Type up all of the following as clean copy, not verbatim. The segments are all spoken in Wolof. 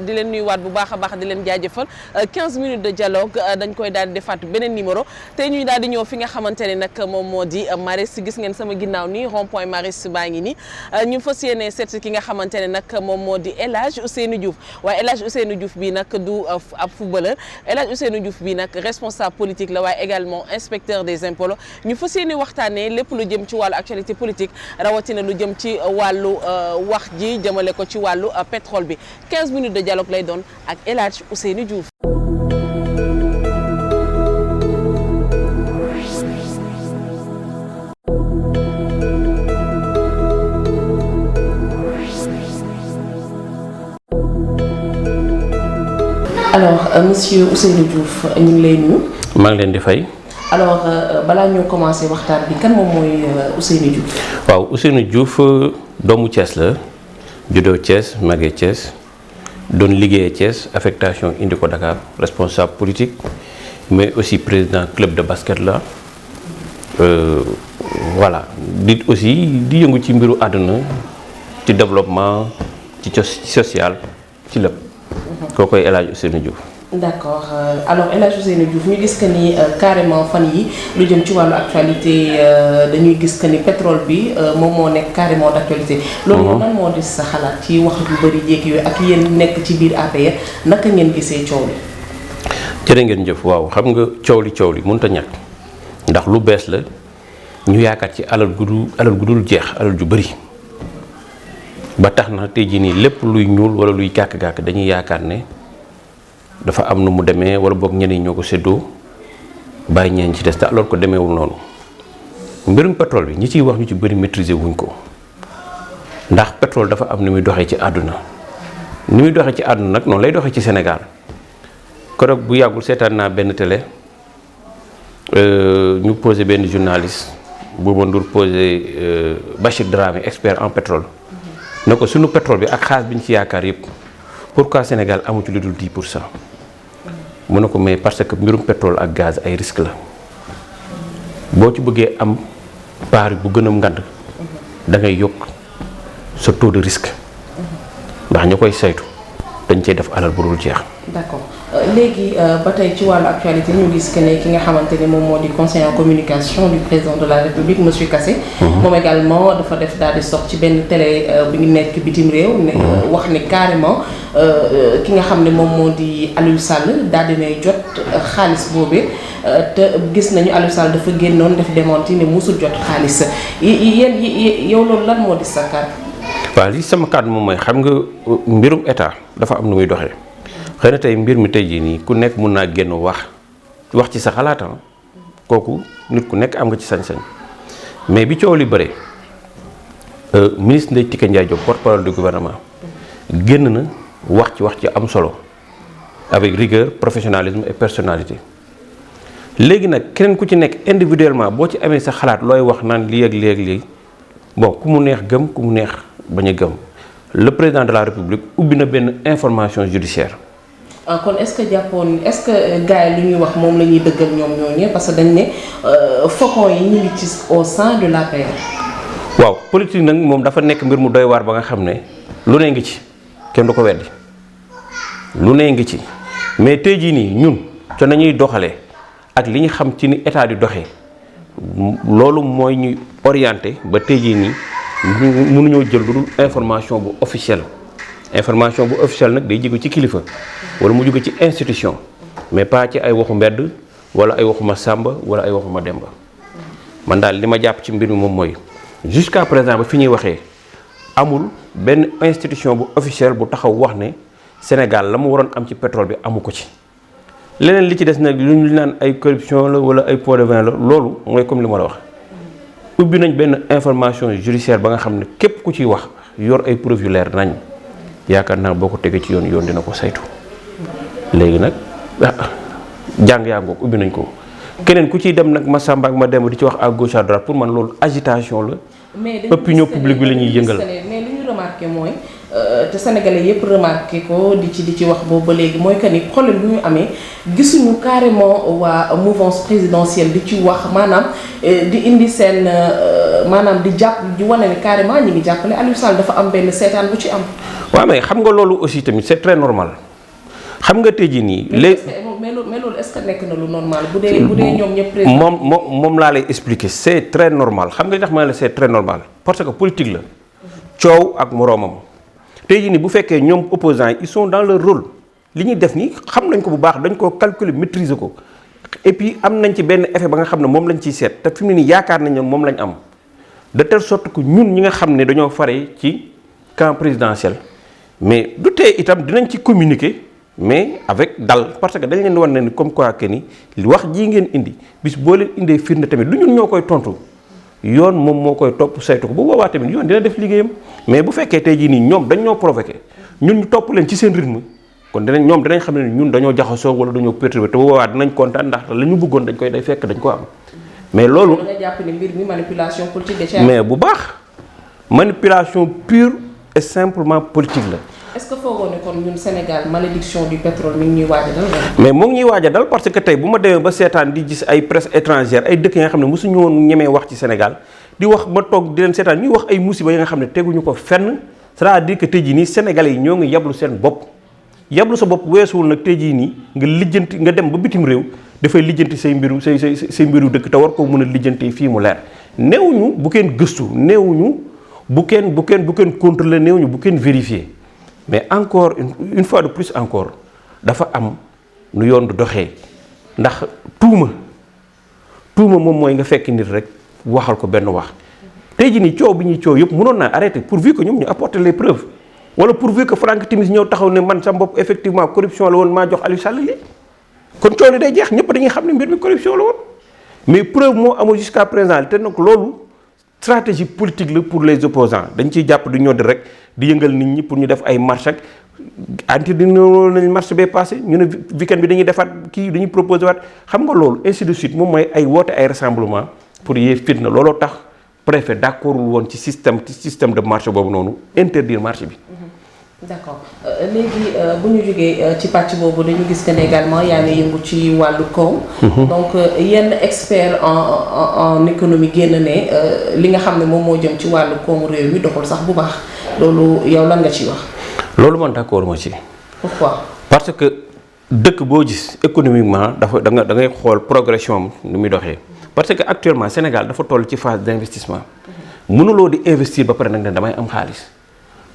di leen nuyuwaat bu baax a baax di leen jaajëfal 15 minutes de dialogue dañ koy daal di defaat beneen numéro tey ñuy daal di ñëw fi nga xamante ne nag moom moo di Maristes gis ngeen sama ginnaaw nii rond point Maristes baa ngi nii ñu fas yéene seet ki nga xamante ne nag moom moo di El Hadj Ousseynou Diouf waaye El Hadj Ousseynou Diouf bii nag du ab footballeur El Hadj Ousseynou Diouf bii nag responsable politique la waaye également inspecteur des impôts la ñu fas yéene waxtaanee lépp lu jëm ci wàllu actualité politique rawatina lu jëm ci wàllu wax ji jëmale ko ci wàllu pétrole bi 15 minutes de dialogue lay doon ak El Hadj Ousseynou Diouf. alors monsieur Ousseynou Diouf ñu ngi lay nuyu. maa ngi leen di fay. alors balaa ñoo commencé waxtaan bi kan moom mooy Ousseynou Diouf. waaw Ousseynou Diouf doomu Thiès la juddoo Thiès màggee Thiès. doon liggéeyee Thiès affectation indi ko Dakar responsable politique mais aussi président club de basket la voilà di aussi di yëngu ci mbiru àdduna ci développement ci social ci lépp kookoy El Hadj Ousseynou Diouf. d'accord alors El Hadj Ousseynou Diouf ñu gis que ni carrément fan yi lu jëm ci wàllu actualité dañuy gis que ni pétrole bi moom moo nekk carrément d'actualité. loolu moom lan moo di sa xalaat ci wax yu bëri jéeg yooyu ak yéen nekk ci biir APR naka ngeen gisee coow li. jërë ngeen jëf waaw xam nga coow li mënut a ñàkk ndax lu bees la ñu yaakaar ci alal gu dul jeex alal ju bëri ba tax na tey jii nii lépp luy ñuul wala luy gàkk-gàkk dañuy yaakaar ne. dafa am nu mu demee wala boog ñeneen ñoo ko séddoo bàyyi ñeen ci des te alors que demeewul noonu mbirum pétrole bi ñi ciy wax ñu ci bëri maîtriser wuñ ko ndax pétrole dafa am nu muy doxee ci àdduna ni muy doxee ci àdduna nag noonu lay doxee ci Sénégal keroog bu yàggul seetaan naa benn télé ñu posé benn journaliste Bouba Ndour posé Bachir Dramé expert en pétrole ne ko sunu pétrole bi ak xaalis bi ñu ci yaakaar yëpp pourquoi Sénégal amu ci lu dul 10%. mu ne ko mais parce que mbirum pétrole ak gaz ay risque la boo ci bëggee am part bu gën a ngand da ngay yokk sa taux de risque ndax ña koy saytu dañ cey def alal bu dul jeex. d'accord léegi ba tey ci wàllu actualité ñu gis que ne ki nga xamante ne moom moo di conseiller en communication du président de la République monsieur Kassé. moom également dafa def daal di sox ci benn télé bi ngi nekk bitim réew. ne wax ne carrément ki nga xam ne moom moo di Aliou Sall daal di nay jot xaalis boobee te gis nañu Aliou Sall dafa génnoon def démenti ne musul jot xaalis yéen yow loolu lan moo di sa kàddu. waaw li sama kàddu moom mooy xam nga mbirum état dafa am nu muy doxee. xëy na tey mbir mi tey jii nii ku nekk mun naa génn wax ci sa xalaatam kooku nit ku nekk am nga ci sañ-sañ mais bi coow li bëre ministre Ndeye Tické Ndiaye Diop porte-parole du gouvernement génn na wax ci am solo avec rigueur professionnalisme et personnalité léegi nag keneen ku ci nekk individuellement boo ci amee sa xalaat looy wax naan lii ak lii bon ku mu neex gëm ku mu neex bañ a gëm le président de la République ubbi na benn information judiciaire. kon est-ce que jàppoon est-ce que gars yi lu ñuy wax moom la ñuy dëggal ñoom ñooñu parce que dañ ne faucon yi ñu ngi ci au sein de l'APR. waaw politique nag moom dafa nekk mbir mu doy waar ba nga xam ne lu ne ngi ci kenn du ko weddi lu ne ngi ci mais tey jii nii ñun te nañuy doxalee ak li ñu xam ci ni état di doxee loolu mooy ñuy orienté ba tey jii nii mënuñoo jël lu dul information bu officielle. information bu officielle nag day jóge ci kilifa wala mu jóge ci institution mais pas ci ay waxu mbedd wala ay waxu ma sàmba wala ay waxu ma demba man daal li ma jàpp ci mbir mi moom mooy jusqu'à présent ba fi ñuy waxee amul benn institution bu officielle bu taxaw wax ne Sénégal la mu waroon am ci pétrole bi amu ko ci leneen li ci des nag lu ñu naan ay corruption la wala ay pot de vin la loolu mooy comme li ma la wax ubbi nañ benn information judiciaire ba nga xam ne képp ku ciy wax yor ay preuve yu leer nañ yaakaar naa boo ko tegee ci yoon dina ko saytu léegi nag jàng yaa ngoog ubbi nañ ko keneen ku ciy dem nag ma Samba ak ma Demba di ci wax à gauche à droite pour man loolu agitation la. opinion publique bi la ñuy yëngal. mais li ñu remarqué mooy te sénégalais yëpp remarqué ko di ci wax boobu ba léegi mooy que ni problème bi ñu amee gisuñu carrément waa mouvance présidentielle di ci wax maanaam di indi seen maanaam di wane ne carrément ñi ngi jàppale Aliou Sall dafa am benn seetaan bu ci am. waaw mais xam nga loolu aussi tamit c'est très normal xam nga tey jii nii. mais loolu est-ce que nekk na lu normal bu dee ñoom ñëpp président. moom laa lay expliquer c'est très normal xam nga li tax ma ne c'est très normal parce que politique la coow ak moroomam tey jii nii bu fekkee ñoom opposants yi ils sont dans leur rôle li ñuy def nii xam nañ ko bu baax dañ ko calculer maîtriser ko et puis am nañ ci benn effet ba nga xam ne moom lañ ciy seet te fi mu ne nii yaakaar nañ ne moom lañ am de telle sorte que ñun ñi nga xam ne dañoo fare ci camp présidentiel mais du tee itam dinañ ci communiquer. mais avec dal parce que dañ leen di wan ne ni comme quoi que ni wax jii ngeen indi bis boo leen indee firnde tamit du ñun ñoo koy tontu yoon moom moo koy topp saytu ko bu boobaa tamit yoon dina def liggéeyam mais bu fekkee tey jii nii ñoom dañ ñoo provoqué ñun ñu topp leen ci seen rythme kon ñoom dinañ xam ne ñun dañoo jaxasoo wala dañoo perturbé te bu boobaa dinañ kontaan ndax la ñu bëggoon dañ koy day fekk dañ ko am. mais loolu da nga jàpp ne mbir mi manipulation politique mais bu baax manipulation pure et simplement politique la. est-ce que foogoo ne kon ñun Sénégal malédiction du pétrole mi ngi ñuy waaj a dal. mais moo ngi ñuy waaj a dal parce que tey bu ma demee ba seetaan di gis ay presse étrangère ay dëkk yi nga xam ne mosuñu woon ñemee wax ci Sénégal di wax ma toog di leen seetaan ñuy wax ay musiba yi nga xam ne teguñu ko fenn c'est-à-dire que tey jii nii Sénégalais yi ñoo ngi yablu seen bopp yablu sa bopp weesuwul nag tey jii nii nga lijjanti nga dem ba bitim réew dafay lijjanti say mbiru say mbiru dëkk te war koo mën a lijjanti fii mu leer néewuñu bu kenn gëstu néewuñu bu kenn contrôler néewuñu bu kenn vérifier mais encore une fois de plus encore dafa am nu yoon du doxee ndax tuuma moom mooy nga fekk nit rek waxal ko benn wax tey jii nii coow bi ñuy coow yëpp mënoon naa arrêter pourvu que ñoom ñu apporter les preuves wala pourvu que Franck Timis ñëw taxaw ne man sa bopp effectivement corruption la woon maa jox Aliou Sall li kon coow li day jeex ñëpp dañuy xam ne mbir mi corruption la woon mais preuve moo amul jusqu'à présent te nag loolu stratégie politique la pour les opposants dañ ciy jàpp du ñoddi rek di yëngal nit ñi pour ñu def ay marche ak anti di nañ marche bee passé ñu ne weekend bi dañuy defaat kii dañuy proposé waat xam nga loolu ainsi de suite moom mooy ay woote ay rassemblement pour yee fitna looloo tax préfet d'accordul woon ci système de marche boobu noonu interdire marche bi. d'accord léegi bu ñu jógee ci pàcc boobu dañu gis que ne également yaa ngi yëngu ci wàllu koom. donc yenn expert en économie génn ne li nga xam ne moom moo jëm ci wàllu koomu réew mi doxul sax bu baax loolu yow lan nga ci wax. loolu man d'accord ma ci. pourquoi. parce que dëkk boo gis économiquement dafa da ngay xool progression am ni muy doxee parce que actuellement Sénégal dafa toll ci phase d'investissement. mënuloo di investir ba pare nag ne damay am xaalis.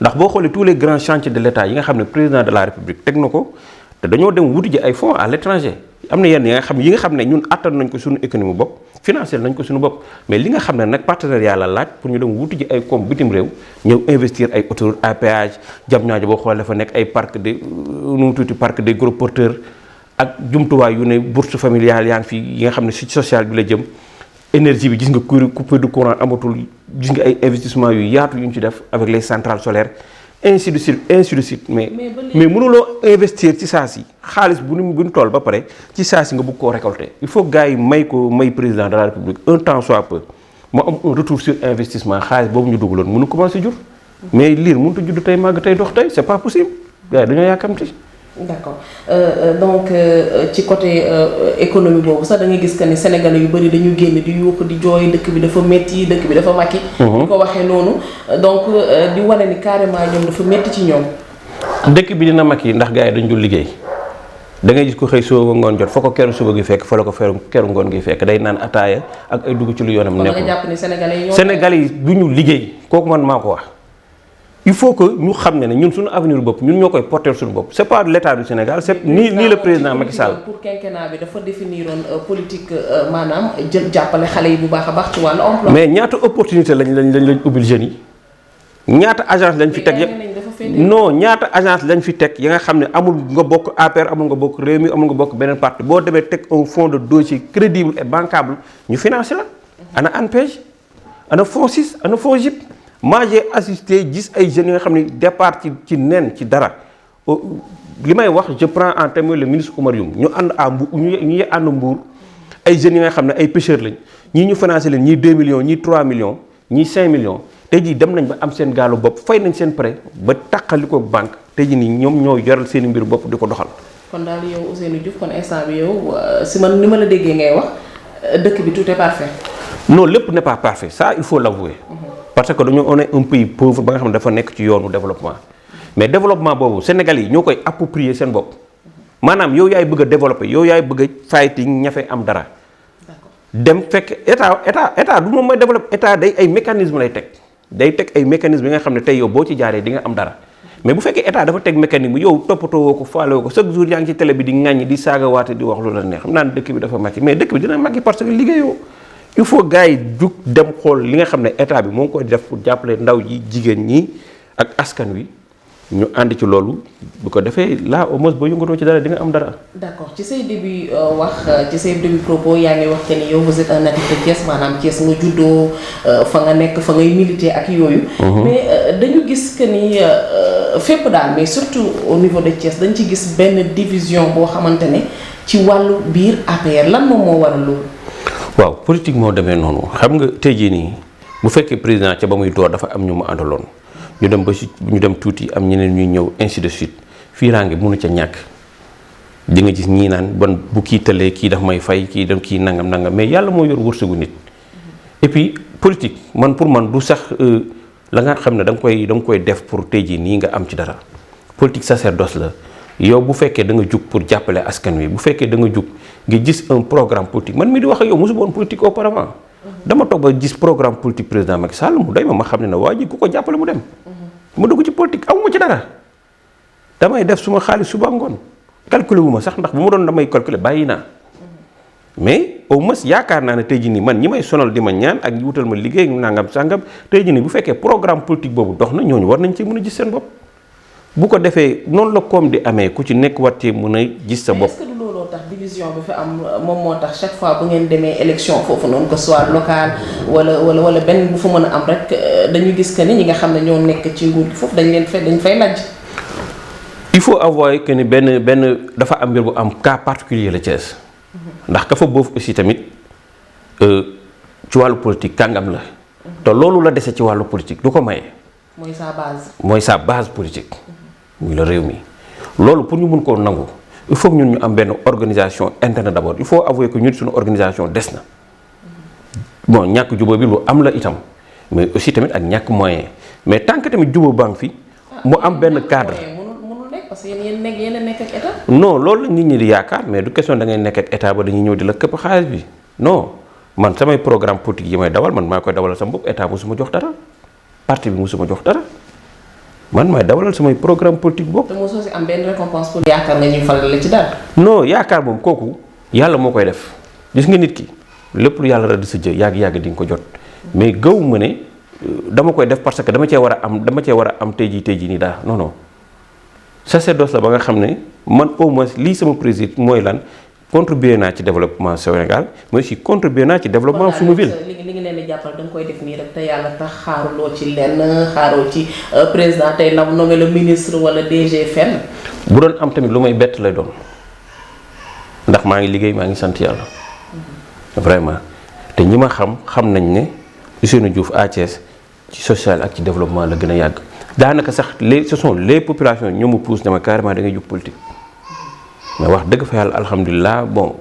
ndax boo xoolee tous les grands chantiers de l'État yi nga xam ne président de la République teg na ko te dañoo dem wuti ji ay fonds à l'étranger am na yenn yi nga xam ne ñun attan nañ ko suñu économie bopp financer nañ ko suñu bopp mais li nga xam ne nag partenariat la laaj pour ñu dem wuti ji ay koom bitim réew ñëw investir ay autoroute à péage Diamniadio boo xoolee dafa nekk ay parc des gros porteurs ak jumtuwaay yu ne bourse familiale yaa ngi fi yi nga xam ne ci social bi la jëm énergie bi gis nga coupure de courant amatul gis nga ay investissement yu yaatu yu ñu ci def avec les centrales solaires ainsi de suite mais mënuloo investir ci saa si xaalis bu ñu toll ba pare ci saa si nga bëgg koo récolter il faut gars yi may président de la République un temps soit peu mu am un retour sur investissement xaalis boobu ñu dugaloon mënu commencer jur mais liir mënut a judd tey màgg tey dox tey c'est pas possible gars yi dañoo yàkkamti. d'accord donc ci côté économie boobu sax da ngay gis que ne Sénégalais yu bari dañu génn di yuuxu di jooy dëkk bi dafa métti dëkk bi dafa makki. di ko waxee noonu donc di wane ni carrément ñoom dafa métti ci ñoom. dëkk bi dina makki ndax gars yi dañu dul liggéey da ngay gis ko xëy suba ngoon jot fa ko keru suba gi fekk fa la ko keru ngoon gi fekk day naan ataaya ak ay dugg ci lu yoonam. nekkul kon nga jàpp ni Sénégalais yi du ñu liggéey kooku man maa ko wax. il faut que ñu xam ne ñun suñu avenir bopp ñun ñoo koy porter suñu bopp c'est pas l'état du Sénégal c'est ni le président Macky Sall. pour quinquennat bi dafa définir politique maanaam jàppale xale yi bu baax a baax ci wàllu emploi. mais ñaata opportunité lañ ubbil jeunes yi ñaata agence lañ fi teg yëpp non ñaata agence lañ fi teg yi nga xam ne amul nga bokk APR amul nga bokk Rewmi amul nga bokk beneen parti boo demee teg un fonds de dossier crédible et bancable ñu financer la. ana ANPEJ ana FONSIS ana FONGIP. moi j'ai assisté gis ay jeunes yi nga xam ne départ ci nen ci dara li may wax je prends en témoin le ministre Oumar Youm ñu ànd à Mbour ñu ànd Mbour ay jeunes yi nga xam ne ay pêcheurs lañ ñii ñu financé leen ñii 2 millions ñii 3 millions ñii 5 millions tey jii dem nañ ba am seen gaalu bopp fay nañ seen prêt ba taqali ko banque tey jii nii ñoom ñoo yoral seen i mbir bopp di ko doxal. kon daal yow Ousseynou Diouf kon instant bi yow si man ni ma la déggee ngay wax dëkk bi tout est parfait. non lépp n'est pas parfait ça il faut l'avouer. parce que dañoo on est un pays pauvre ba nga xam ne dafa nekk ci yoonu développement mais développement boobu Sénégal yi ñoo koy approprier seen bopp maanaam yow yaay bëgg a développer yow yaay bëgg a fighting ñafe am dara. dem fekk état du moom mooy développer état day ay mécanisme lay teg day teg ay mécanisme yi nga xam ne tey yow boo ci jaaree di nga am dara mais bu fekkee état dafa teg mécanisme yow toppatoo woo ko faale woo ko chaque jour yaa ngi ci télé bi di ŋàññi di saaga waate di wax lu la neex xam naa ne dëkk bi dafa màcc mais dëkk bi dina màcc parce que liggéeyoo il faut gars yi jug dem xool li nga xam ne état bi moo ngi koy def pour jàppale ndaw ji jigéen ñi ak askan wi ñu ànd ci loolu bu ko defee là au moins boo yëngatoo ci dara di nga am dara. d'accord ci say début ci say début propos yaa ngi wax que ni yow vous êtes un natif de Thiès maanaam Thiès nga juddoo fa nga nekk fa ngay militer ak yooyu. mais dañu gis que ni fépp daal mais surtout au niveau de Thiès dañ ci gis benn division boo xamante ne ci wàllu biir APR lan moom moo waral loolu. waaw politique moo demee noonu xam nga tey jii nii bu fekkee président ca ba muy door dafa am ñu mu àndaloon. ñu dem ba si ñu dem tuuti am ñeneen ñuy ñëw ainsi de suite fii raange mënu ca ñàkk di nga gis ñii naan bon bu kii tëlee kii daf may fay kii dem kii nangam mais yàlla moo yor wërsëgu nit. et puis politique man pour man du sax la nga xam ne da nga koy def pour tey jii nii nga am ci dara politique sacerdoce la yow bu fekkee da nga jug pour jàppale askan wi bu fekkee da nga jug nga gis un programme politique man mii di wax ak yow mosuma woon politique auparavant. dama toog ba gis programme politique président Macky Sall mu doy ma xam ne waa ji ku ko jàppale mu dem. mu dugg ci politique amuma ci dara. damay def suma xaalis suba ngoon calculer wu ma sax ndax bu ma doon damay calculer bàyyi naa. mais au moins yaakaar naa ne tey jii nii man ñi may sonal di ma ñaan ak wutal ma liggéey nangam sangam tey jii nii bu fekkee programme politique boobu dox na ñooñu war nañ ci mën a gis seen bopp. bu ko defee noonu la koom di amee ku ci nekk war cee mën a gis sa bopp. tax division bi fi am moom moo tax chaque fois bu ngeen demee élection foofu noonu que soit local wala benn bu fa mën a am rek dañu gis que ni ñi nga xam ne ñoo nekk ci nguur gi foofu dañ fay lajj. il faut avouer que ni benn dafa am mbir bu am cas particulier la Thiès ndax ka fa boofu aussi tamit ci wàllu politique kàngam la te loolu la dese ci wàllu politique du ko maye. mooy sa base politique. muy la réew mi loolu pour ñu mun koo nangu. il faut que ñun ñu am benn organisation interne d'abord il faut avouer que ñun suñu organisation des na bon ñàkk jubóo bi lu am la itam mais aussi tamit ak ñàkk moyen mais tant que tamit jubóo baa ngi fi mu am benn cadre. mënul nekk parce que yéen a nekk ak état. non loolu la nit ñi di yaakaar mais du question da ngay nekk ak état ba dañuy ñëw di la këpp xaalis bi non man samay programme politique yi may dawal man maa koy dawalal sama bopp état musuma jox dara parti bi musuma jox dara. man maay dawalal samay programme politique bopp. te mosoo si am benn récompense pour yaakaar nga ñuy faral la ci dara. non yaakaar moom kooku yàlla moo koy def gis nga nit ki lépp lu yàlla rëdd sa jë yàgg di nga ko jot mais gaw ma ne dama koy def parce que dama cee war a am tey jii nii daal non non sacerdoce la ba nga xam ne man au moins lii sama président mooy lan contribuer naa ci développement Sénégal mais aussi contribuer naa ci développement suñu ville. li ngi leen di jàppal da nga koy def nii rek te yàlla tax xaaruloo ci lenn xaaroo ci président tey na nommé le ministre wala DG fenn. bu doon am tamit lu may bett lay doon ndax maa ngi liggéey maa ngi sant yàlla vraiment te ñi ma xam nañ ne Ousseynou Diouf à Thiès ci social ak ci développement la gën a yàgg daanaka sax ce sont les populations ñoo ma pousse ne ma carrément da ngay jug politique mais wax dëgg fa yàlla alhamdulilah bon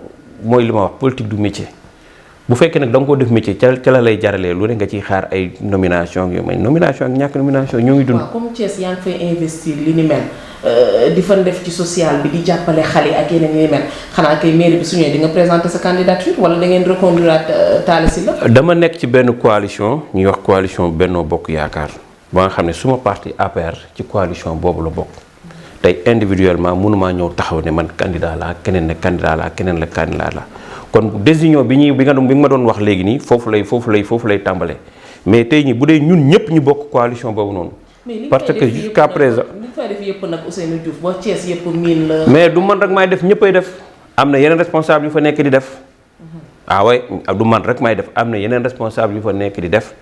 mooy li ma wax politique du métier. bu fekkee nag da nga ko def métier ca la lay jaralee lu ne nga ciy xaar ay nomination yu may nomination ak ñàkk nomination ñoo ngi dund. waaw comme Thiès yaa ngi fay investir li ni mel di fa def ci social bi di jàppale xale ak yeneen yi ni mel xanaa kay mairie bi su ñëwee di nga présenter sa candidature wala da ngeen reconduire Talla Sylla. dama nekk ci benn coalition ñuy wax coalition Benno Bokk Yaakaar ba nga xam ne suma parti APR ci coalition boobu la bokk tey individuellement mënumaa ñëw taxaw ne man candidat laa keneen ne candidat laa keneen la candidat la. kon décision bi nga ma doon wax léegi nii foofu lay tàmbalee mais tey ñi bu dee ñun ñëpp ñu bokk coalition boobu noonu. parce que jusqu'à présent li fay def yëpp nag Ousseynou Diouf boo Thiès yëpp miin la. mais du man rek maay def ñëppay def am na yeneen responsable yu fa nekk di def. waaye du man rek maay def am na yeneen responsable yu fa nekk di def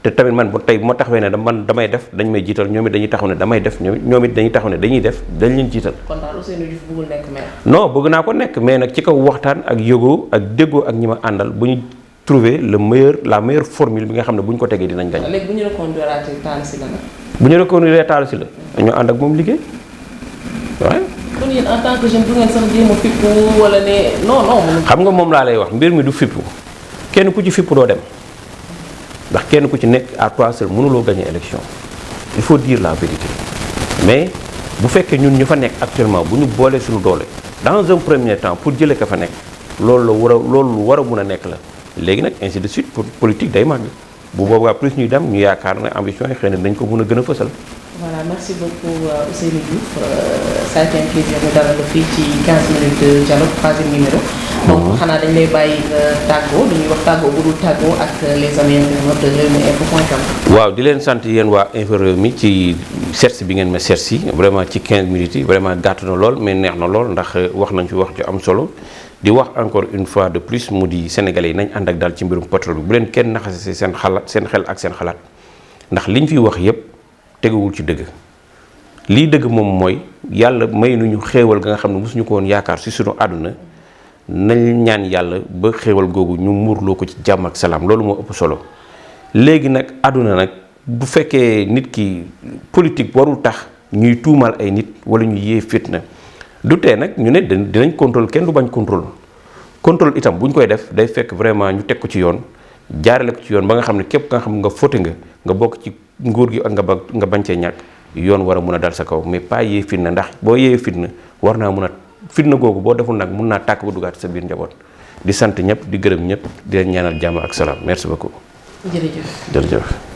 te tamit man bu ma taxawee ne man damay def dañ may jiital ñoom it dañuy taxaw ne damay def ñoom it dañuy taxaw ne dañuy def dañ leen jiital. kon daal Ousseynou Diouf bëggul nekk maire. non bëgg naa ko nekk mais nag ci kaw waxtaan ak yëgoo ak déggoo ak ñi ma àndal bu ñu trouver la meilleure formule bi nga xam ne bu ñu ko tegee dinañ gañ. léegi bu ñu reconduire Talla Sylla nag. bu ñu reconduire Talla Sylla dañoo ànd ak moom liggéey waaye. kon yéen en tant que jeune du ngeen sax jéem a fippu wala ne non. xam nga moom laa lay wax mbir mi du fippu kenn ku ci fipp doo dem ndax kenn ku ci nekk à toi seul mënuloo gagner élection il faut dire la vérité mais bu fekkee ñun ñu fa nekk actuellement bu ñu boolee suñu doole dans un premier temps pour jëlee ka fa nekk loolu lu war a mun a nekk la léegi nag ainsi de suite pour politique day màgg bu boobaa plus ñuy dem ñu yaakaar ne ambition yi xëy na dañ ko mun a gën a fësal. Voilà, merci beaucoup Ousseynou Diouf. Ça a été un plaisir de dalal la fii ci 15 minutes de dialogue 3e numéro. donc xanaa dañ lay bàyyi nga tàggoo dañuy wax tàggoo bu dul tàggoo ak les amis internautes de rewmi.info.com. waaw di leen sant yéen waa Infos Rewmi ci seetsi bi ngeen ma seetsi vraiment ci 15 minutes yi vraiment gàtt na lool mais neex na lool ndax wax nañ fi wax ju am solo. di wax encore une fois de plus mu di sénégalais yi nañ ànd ak daal ci mbirum pétrole bi bu leen kenn naxase seen xalaat seen xel ak seen xalaat ndax liñ fiy wax yépp teguwul ci dëgg lii dëgg moom mooy yàlla may nuñu xéewal ga nga xam ne mosuñu ko woon yaakaar si suñu àdduna nañ ñaan yàlla ba xéewal googu ñu muurloo ko ci jàmm ak salaam loolu moo ëpp solo léegi nag àdduna nag bu fekkee nit ki politique warul tax ñuy tuumaal ay nit wala ñu yee fitna du tee nag ñu ne dinañ contrôle kenn du bañ contrôle itam bu ñu koy def day fekk vraiment ñu teg ko ci yoon jaarale ko ci yoon ba nga xam ne képp nga xam nga fóote nga bokk ci nguur gi ak nga bañ cee ñàkk yoon war a mun a dal sa kaw mais pas yee fitna ndax boo yee fitna war naa mun a fitna googu boo deful nag mun naa tàkk ba dugaat sa biir njaboot di sant ñëpp di gërëm ñëpp di leen ñaanal jàmm ak salaam merci beaucoup. jërëjëf. jërëjëf.